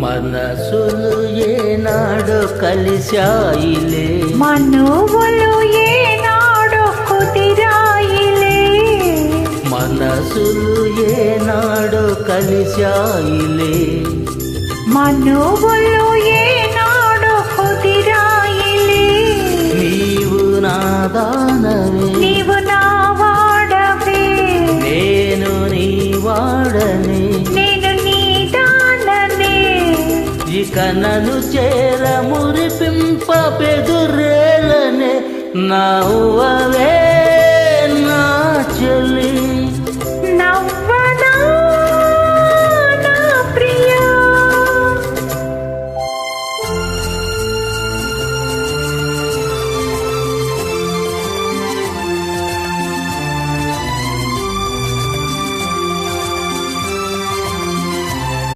మనసులు ఏనాడు కలిశాయిలే, మనువులు ఏనాడు కుదిరాయిలే, మనసులు ఏనాడు కలిశాయిలే, మనువులు ఏనాడు కుదిరాయిలే. నీవు నా దానవే, నీవు నా వాడవే, నేను నీ వాడనే, నేను నీ దాననే. ఇక నన్ను చేర మురిపింప పెదురేలనే నవ్వవే.